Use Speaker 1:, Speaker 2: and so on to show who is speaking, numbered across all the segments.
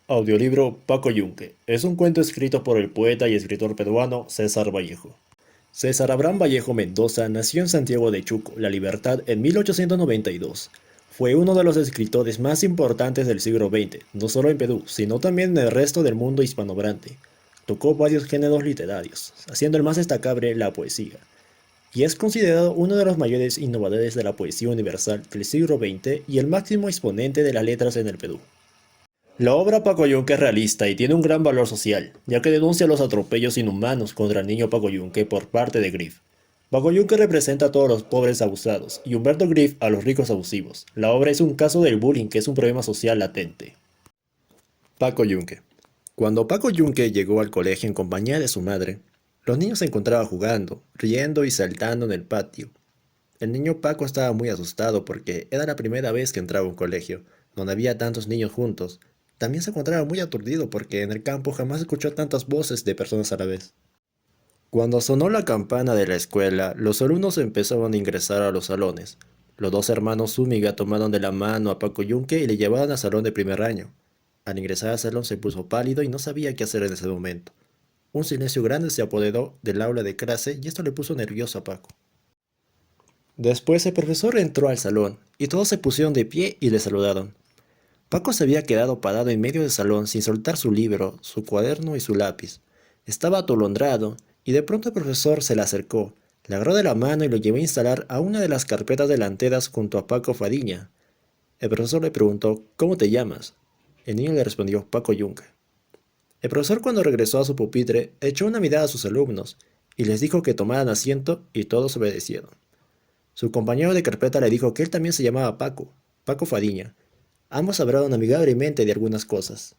Speaker 1: Audiolibro Paco Yunque. Es un cuento escrito por el poeta y escritor peruano César Vallejo. César Abraham Vallejo Mendoza nació en Santiago de Chuco, La Libertad, en 1892. Fue uno de los escritores más importantes del siglo XX, no solo en Perú, sino también en el resto del mundo hispanohablante. Tocó varios géneros literarios, haciendo el más destacable la poesía, y es considerado uno de los mayores innovadores de la poesía universal del siglo XX y el máximo exponente de las letras en el Perú. La obra Paco Yunque es realista y tiene un gran valor social, ya que denuncia los atropellos inhumanos contra el niño Paco Yunque por parte de Griff. Paco Yunque representa a todos los pobres abusados y Humberto Griff a los ricos abusivos. La obra es un caso del bullying, que es un problema social latente. Paco Yunque. Cuando Paco Yunque llegó al colegio en compañía de su madre, los niños se encontraban jugando, riendo y saltando en el patio. El niño Paco estaba muy asustado porque era la primera vez que entraba a un colegio, donde había tantos niños juntos. También se encontraba muy aturdido porque en el campo jamás escuchó tantas voces de personas a la vez. Cuando sonó la campana de la escuela, los alumnos empezaban a ingresar a los salones. Los dos hermanos Zúñiga tomaron de la mano a Paco Yunque y le llevaron al salón de primer año. Al ingresar al salón se puso pálido y no sabía qué hacer en ese momento. Un silencio grande se apoderó del aula de clase y esto le puso nervioso a Paco. Después el profesor entró al salón y todos se pusieron de pie y le saludaron. Paco se había quedado parado en medio del salón sin soltar su libro, su cuaderno y su lápiz. Estaba atolondrado y de pronto el profesor se le acercó, le agarró de la mano y lo llevó a instalar a una de las carpetas delanteras junto a Paco Fadiña. El profesor le preguntó: ¿Cómo te llamas? El niño le respondió: Paco Yunque. El profesor, cuando regresó a su pupitre, echó una mirada a sus alumnos y les dijo que tomaran asiento y todos obedecieron. Su compañero de carpeta le dijo que él también se llamaba Paco, Paco Fadiña. Ambos hablaron amigablemente de algunas cosas.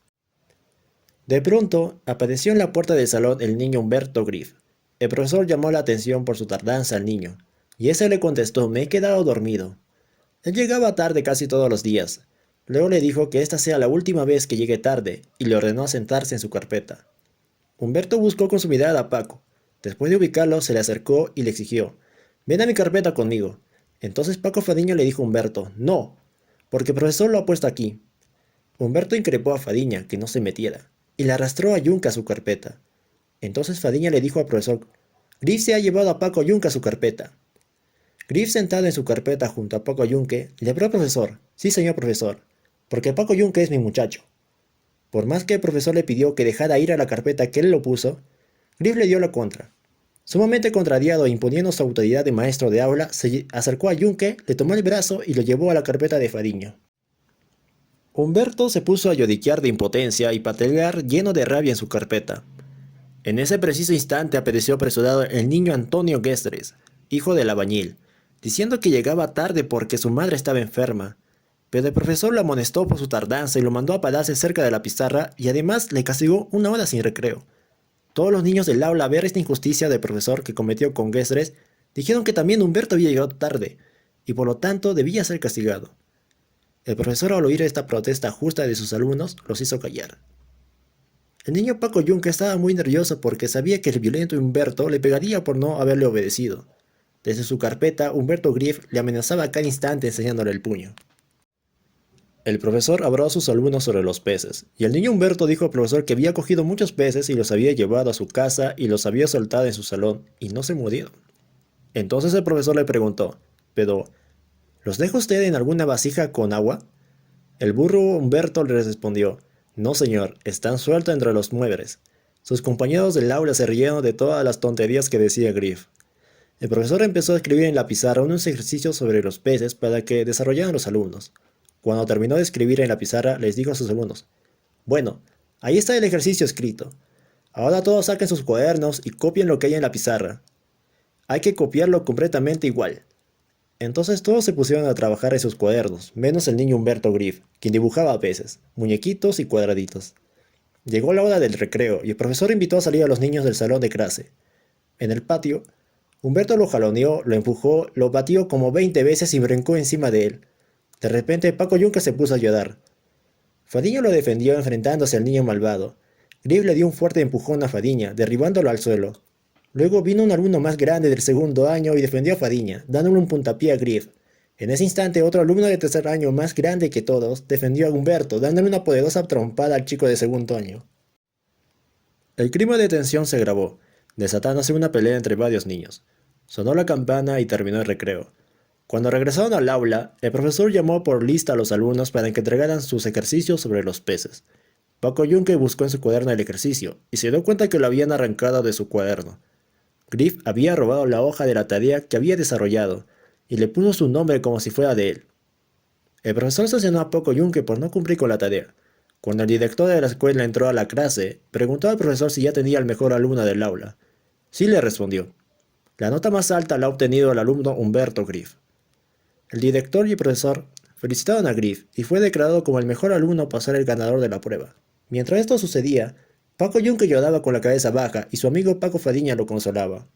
Speaker 1: De pronto, apareció en la puerta del salón el niño Humberto Griff. El profesor llamó la atención por su tardanza al niño, y ese le contestó: me he quedado dormido. Él llegaba tarde casi todos los días. Luego le dijo que esta sea la última vez que llegue tarde, y le ordenó sentarse en su carpeta. Humberto buscó con su mirada a Paco. Después de ubicarlo, se le acercó y le exigió: ven a mi carpeta conmigo. Entonces Paco Fadiña le dijo a Humberto: no, porque el profesor lo ha puesto aquí. Humberto increpó a Fadiña que no se metiera, y le arrastró a Yunque a su carpeta. Entonces Fadiña le dijo al profesor: Griff se ha llevado a Paco Yunque a su carpeta. Griff, sentado en su carpeta junto a Paco Yunque, le habló al profesor: sí, señor profesor, porque Paco Yunque es mi muchacho. Por más que el profesor le pidió que dejara ir a la carpeta que él lo puso, Griff le dio la contra. Sumamente contrariado e imponiendo su autoridad de maestro de aula, se acercó a Yunque, le tomó el brazo y lo llevó a la carpeta de Fadiña. Humberto se puso a lloriquear de impotencia y patalear lleno de rabia en su carpeta. En ese preciso instante apareció apresurado el niño Antonio Guestres, hijo del albañil, diciendo que llegaba tarde porque su madre estaba enferma. Pero el profesor lo amonestó por su tardanza y lo mandó a pararse cerca de la pizarra y además le castigó una hora sin recreo. Todos los niños del aula, al ver esta injusticia del profesor que cometió con Guestres, dijeron que también Humberto había llegado tarde y por lo tanto debía ser castigado. El profesor, al oír esta protesta justa de sus alumnos, los hizo callar. El niño Paco Yunque estaba muy nervioso porque sabía que el violento Humberto le pegaría por no haberle obedecido. Desde su carpeta, Humberto Griff le amenazaba a cada instante enseñándole el puño. El profesor habló a sus alumnos sobre los peces, y el niño Humberto dijo al profesor que había cogido muchos peces y los había llevado a su casa y los había soltado en su salón, y no se murieron. Entonces el profesor le preguntó: ¿pero los deja usted en alguna vasija con agua? El burro Humberto le respondió: no, señor, están sueltos entre los muebles. Sus compañeros del aula se rieron de todas las tonterías que decía Griff. El profesor empezó a escribir en la pizarra unos ejercicios sobre los peces para que desarrollaran los alumnos. Cuando terminó de escribir en la pizarra, les dijo a sus alumnos: bueno, ahí está el ejercicio escrito. Ahora todos saquen sus cuadernos y copien lo que hay en la pizarra. Hay que copiarlo completamente igual. Entonces todos se pusieron a trabajar en sus cuadernos, menos el niño Humberto Griff, quien dibujaba peces, muñequitos y cuadraditos. Llegó la hora del recreo y el profesor invitó a salir a los niños del salón de clase. En el patio, Humberto lo jaloneó, lo empujó, lo batió como 20 veces y brincó encima de él. De repente Paco Yunque se puso a llorar. Fadiña lo defendió enfrentándose al niño malvado. Griff le dio un fuerte empujón a Fadiña, derribándolo al suelo. Luego vino un alumno más grande del segundo año y defendió a Fadiña, dándole un puntapié a Griff. En ese instante, otro alumno de tercer año, más grande que todos, defendió a Humberto, dándole una poderosa trompada al chico de segundo año. El clima de tensión se agravó, desatándose una pelea entre varios niños. Sonó la campana y terminó el recreo. Cuando regresaron al aula, el profesor llamó por lista a los alumnos para que entregaran sus ejercicios sobre los peces. Paco Yunque buscó en su cuaderno el ejercicio y se dio cuenta que lo habían arrancado de su cuaderno. Griff había robado la hoja de la tarea que había desarrollado y le puso su nombre como si fuera de él. El profesor sancionó a Paco Yunque por no cumplir con la tarea. Cuando el director de la escuela entró a la clase, preguntó al profesor si ya tenía el mejor alumno del aula. Sí, le respondió. La nota más alta la ha obtenido el alumno Humberto Griff. El director y el profesor felicitaron a Griff y fue declarado como el mejor alumno por ser el ganador de la prueba. Mientras esto sucedía, Paco Yunque lloraba con la cabeza baja y su amigo Paco Fadiña lo consolaba.